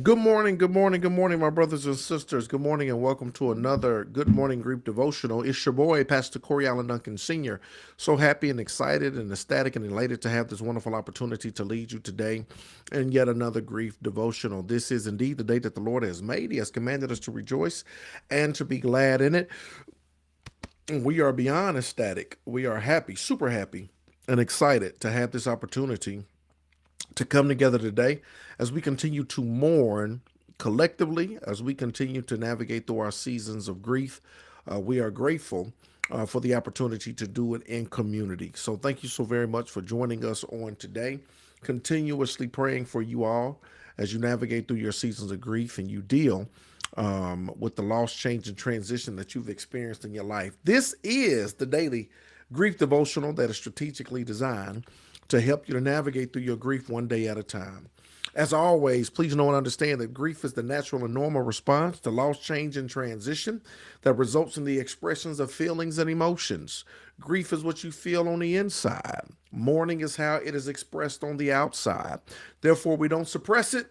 Good morning, good morning, good morning, my brothers and sisters. Good morning, and welcome to another Good Morning Grief Devotional. It's your boy, Pastor Corey Allen Duncan Sr. So happy and excited and ecstatic and elated to have this wonderful opportunity to lead you today in yet another grief devotional. This is indeed the day that the Lord has made. He has commanded us to rejoice and to be glad in it. We are beyond ecstatic. We are happy, super happy, and excited to have this opportunity to come together today as we continue to mourn collectively, as we continue to navigate through our seasons of grief. We are grateful for the opportunity to do it in community. So, thank you so very much for joining us on today. Continuously praying for you all as you navigate through your seasons of grief and you deal with the loss, change, and transition that you've experienced in your life. This is the daily grief devotional that is strategically designed to help you to navigate through your grief one day at a time. As always, please know and understand that grief is the natural and normal response to loss, change, and transition that results in the expressions of feelings and emotions. Grief is what you feel on the inside. Mourning is how it is expressed on the outside. Therefore, we don't suppress it,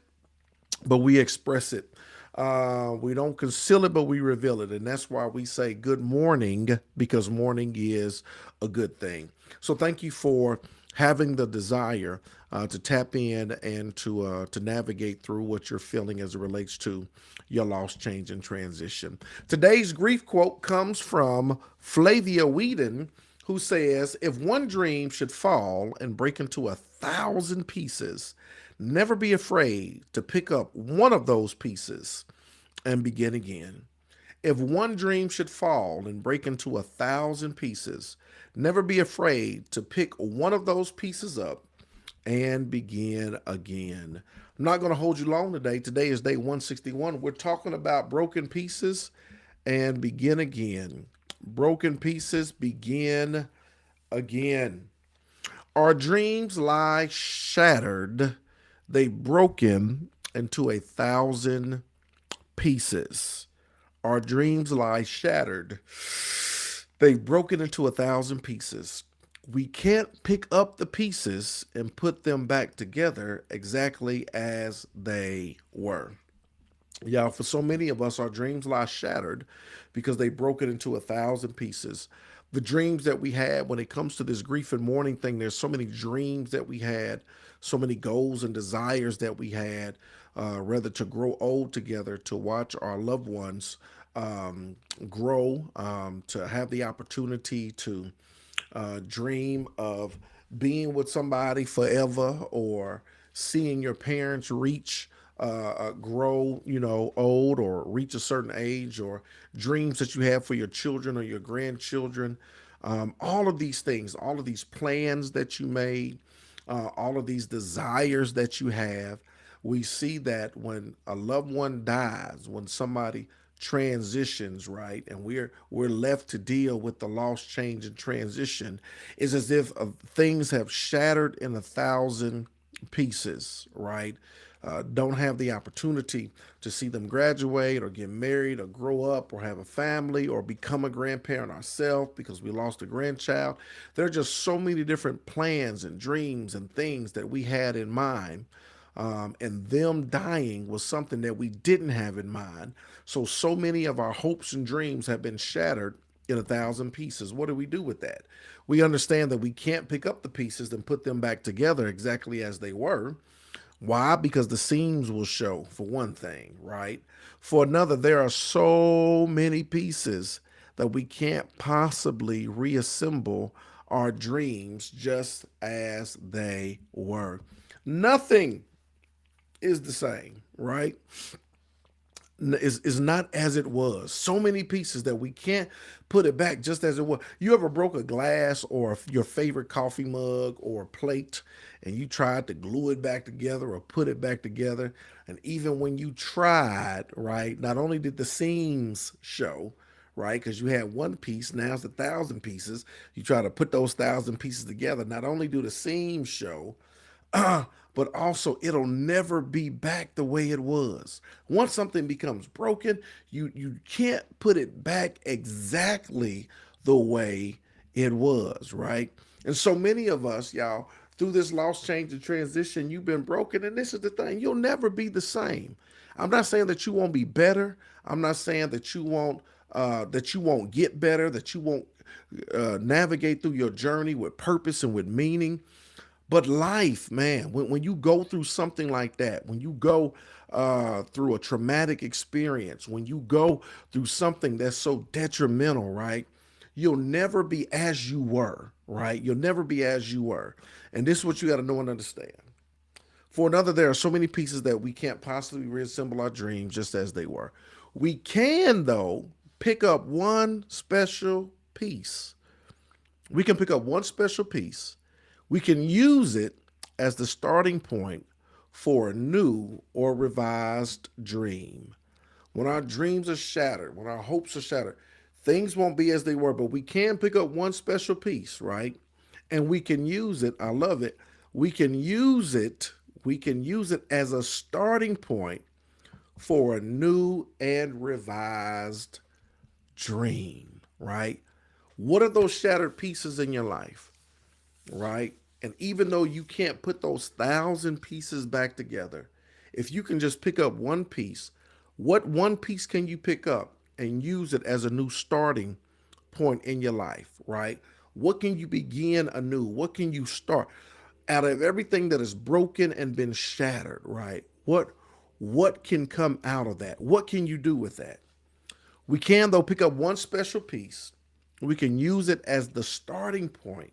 but we express it. We don't conceal it, but we reveal it. And that's why we say good morning, because morning is a good thing. So thank you for having the desire to tap in and to navigate through what you're feeling as it relates to your loss, change, and transition. Today's grief quote comes from Flavia Whedon, who says, "If one dream should fall and break into 1,000 pieces, never be afraid to pick up one of those pieces and begin again. If one dream should fall and break into 1,000 pieces, never be afraid to pick one of those pieces up and begin again." I'm not going to hold you long today. Today is day 161. We're talking about broken pieces and begin again. Broken pieces, begin again. Our dreams lie shattered, they broken into 1,000 pieces. Our dreams lie shattered, they've broken into 1,000 pieces. We can't pick up the pieces and put them back together exactly as they were. Yeah, for so many of us, our dreams lie shattered because they broke it into 1,000 pieces. The dreams that we had when it comes to this grief and mourning thing, there's so many dreams that we had, so many goals and desires that we had, rather to grow old together, to watch our loved ones grow, to have the opportunity to dream of being with somebody forever, or seeing your parents reach grow, old, or reach a certain age, or dreams that you have for your children or your grandchildren. All of these things, all of these plans that you made, all of these desires that you have, we see that when a loved one dies, when somebody transitions, right, and we're left to deal with the loss, change, and transition, is as if things have shattered in 1,000 pieces, right? Don't have the opportunity to see them graduate or get married or grow up or have a family or become a grandparent ourselves because we lost a grandchild. There are just so many different plans and dreams and things that we had in mind, and them dying was something that we didn't have in mind. So many of our hopes and dreams have been shattered in 1,000 pieces. What do we do with that? We understand that we can't pick up the pieces and put them back together exactly as they were. Why? Because the seams will show, for one thing, right? For another, there are so many pieces that we can't possibly reassemble our dreams just as they were. Nothing is the same, right? Is not as it was. So many pieces that we can't put it back just as it was. You ever broke a glass or your favorite coffee mug or plate, and you tried to glue it back together or put it back together, and even when you tried, right, not only did the seams show, right, because you had one piece, now it's 1,000 pieces. You try to put those 1,000 pieces together, not only do the seams show, but also it'll never be back the way it was. Once something becomes broken, you can't put it back exactly the way it was, right? And so many of us, through this loss, change, and transition, you've been broken. And this is the thing, you'll never be the same. I'm not saying that you won't be better. I'm not saying that you won't get better, that you won't navigate through your journey with purpose and with meaning. But life, man, when you go through something like that, when you go through a traumatic experience, when you go through something that's so detrimental, right? You'll never be as you were, right? You'll never be as you were. And this is what you got to know and understand. For another, there are so many pieces that we can't possibly reassemble our dreams just as they were. We can, though, pick up one special piece. We can pick up one special piece. We can use it as the starting point for a new or revised dream. When our dreams are shattered, when our hopes are shattered, things won't be as they were, but we can pick up one special piece, right? And we can use it. I love it. We can use it. We can use it as a starting point for a new and revised dream, right? What are those shattered pieces in your life, right? And even though you can't put those thousand pieces back together, if you can just pick up one piece, what one piece can you pick up and use it as a new starting point in your life, right? What can you begin anew? What can you start out of everything that is broken and been shattered, right? What can come out of that? What can you do with that? We can, though, pick up one special piece. We can use it as the starting point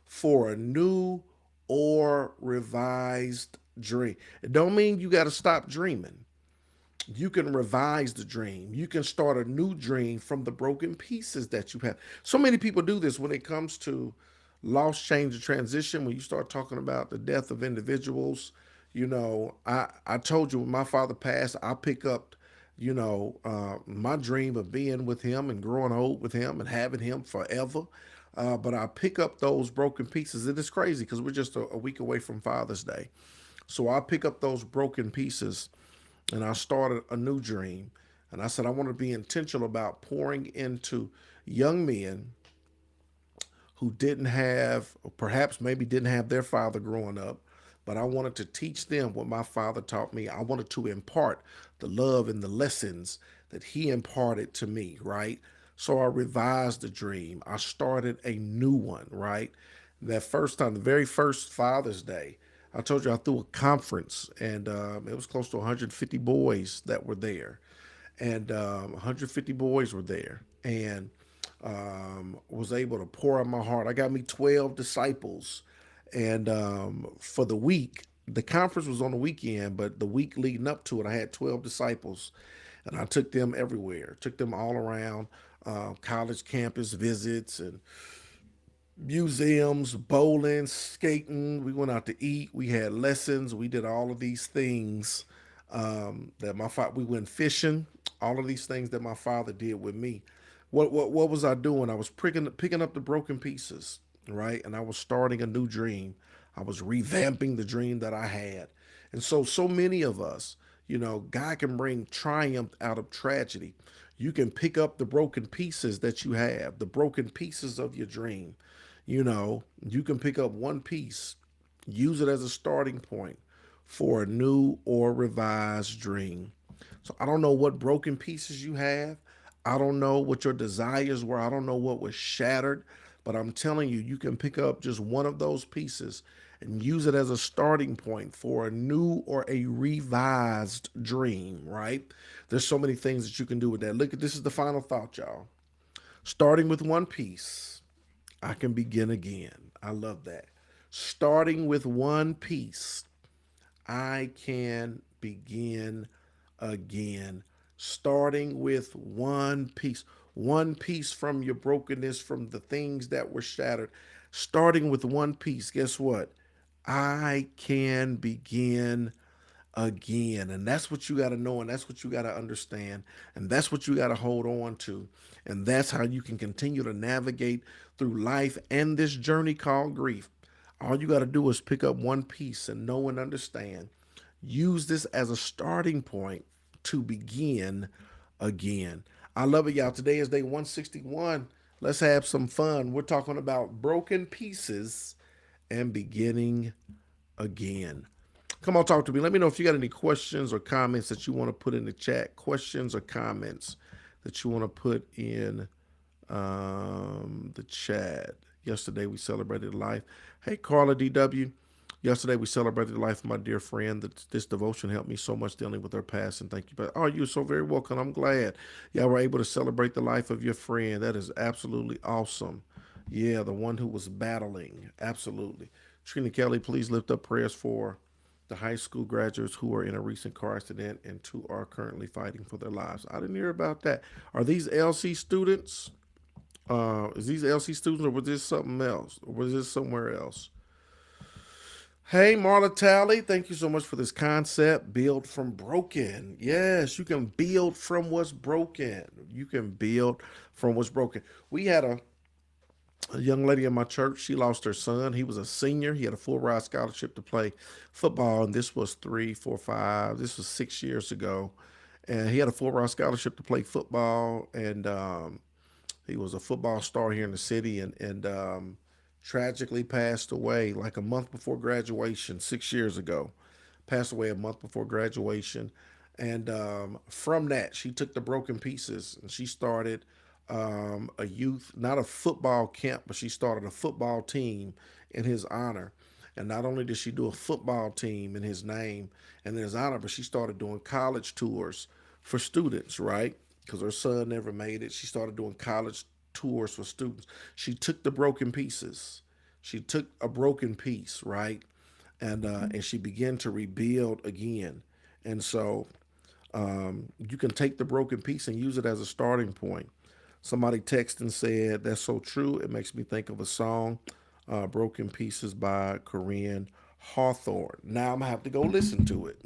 for a new or revised dream. It don't mean you got to stop dreaming. You can revise the dream. You can start a new dream from the broken pieces that you have. So many people do this when it comes to loss, change, and transition. When you start talking about the death of individuals, I told you when my father passed, I pick up, my dream of being with him and growing old with him and having him forever. But I pick up those broken pieces. It is crazy because we're just a week away from Father's Day. So I pick up those broken pieces and I started a new dream. And I said, I want to be intentional about pouring into young men who didn't have, or perhaps maybe didn't have their father growing up, but I wanted to teach them what my father taught me. I wanted to impart the love and the lessons that he imparted to me, right? So I revised the dream. I started a new one, right? That first time, the very first Father's Day, I told you I threw a conference, and it was close to 150 boys that were there, and 150 boys were there, and was able to pour out my heart. I got me 12 disciples, and for the week, the conference was on the weekend, but the week leading up to it, I had 12 disciples, and I took them everywhere, took them all around college campus visits and museums, bowling, skating. We went out to eat. We had lessons. We did all of these things that my father. We went fishing. All of these things that my father did with me. What was I doing? I was picking up the broken pieces, right? And I was starting a new dream. I was revamping the dream that I had. And so many of us, God can bring triumph out of tragedy. You can pick up the broken pieces that you have, the broken pieces of your dream. You can pick up one piece, use it as a starting point for a new or revised dream. So I don't know what broken pieces you have. I don't know what your desires were. I don't know what was shattered, but I'm telling you, you can pick up just one of those pieces and use it as a starting point for a new or a revised dream, right? There's so many things that you can do with that. Look, this is the final thought, y'all. Starting with one piece, I can begin again. I love that. Starting with one piece, I can begin again. Starting with one piece from your brokenness, from the things that were shattered. Starting with one piece, guess what? I can begin again. And that's what you got to know, and that's what you got to understand, and that's what you got to hold on to. And that's how you can continue to navigate through life and this journey called grief. All you got to do is pick up one piece and know and understand. Use this as a starting point to begin again. I love it, y'all. Today is day 161. Let's have some fun. We're talking about broken pieces and beginning again. Come on, talk to me. Let me know if you got any questions or comments that you want to put in the chat. Questions or comments that you want to put in the chat. Yesterday we celebrated life. Hey, Carla DW. Yesterday we celebrated the life of my dear friend. This devotion helped me so much dealing with her passing. Thank you. But oh, you're so very welcome. I'm glad y'all were able to celebrate the life of your friend. That is absolutely awesome. Yeah, the one who was battling. Absolutely. Trina Kelly, please lift up prayers for the high school graduates who are in a recent car accident and two are currently fighting for their lives. I didn't hear about that. Are these LC students? Is these LC students or was this something else? Or was this somewhere else? Hey, Marla Talley, thank you so much for this concept. Build from broken. Yes, you can build from what's broken. You can build from what's broken. We had a young lady in my church. She lost her son. He was a senior. He had a full ride scholarship to play football, and this was 3, 4, 5. This was 6 years ago, and he had a full ride scholarship to play football, and he was a football star here in the city, and tragically passed away like a month before graduation 6 years ago. Passed away a month before graduation. And from that, she took the broken pieces and she started a youth, not a football camp, but she started a football team in his honor. And not only did she do a football team in his name and in his honor, but she started doing college tours for students, right? Because her son never made it. She started doing college tours for students. She took the broken pieces. She took a broken piece, right? And she began to rebuild again. And so you can take the broken piece and use it as a starting point. Somebody texted and said, "That's so true. It makes me think of a song, Broken Pieces by Corinne Hawthorne." Now I'm going to have to go listen to it.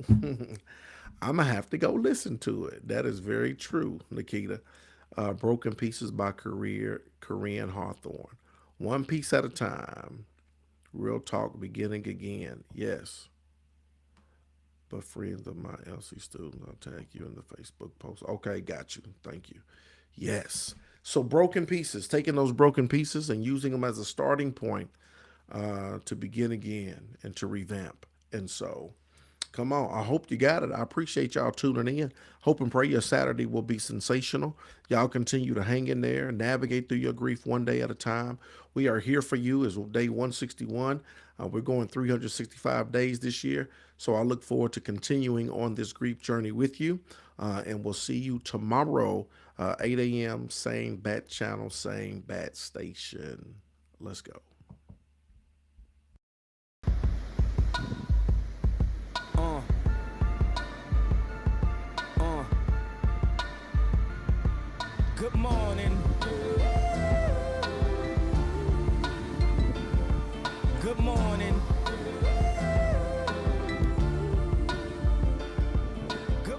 I'm going to have to go listen to it. That is very true, Nikita. Broken Pieces by Corinne Hawthorne. One piece at a time. Real talk, beginning again. Yes. But friends of my LC students, I'll tag you in the Facebook post. Okay, got you. Thank you. Yes. So broken pieces, taking those broken pieces and using them as a starting point to begin again and to revamp. And so, come on. I hope you got it. I appreciate y'all tuning in. Hope and pray your Saturday will be sensational. Y'all continue to hang in there, navigate through your grief one day at a time. We are here for you as day 161. We're going 365 days this year. So I look forward to continuing on this grief journey with you. And we'll see you tomorrow, 8 a.m., same bat channel, same bat station. Let's go.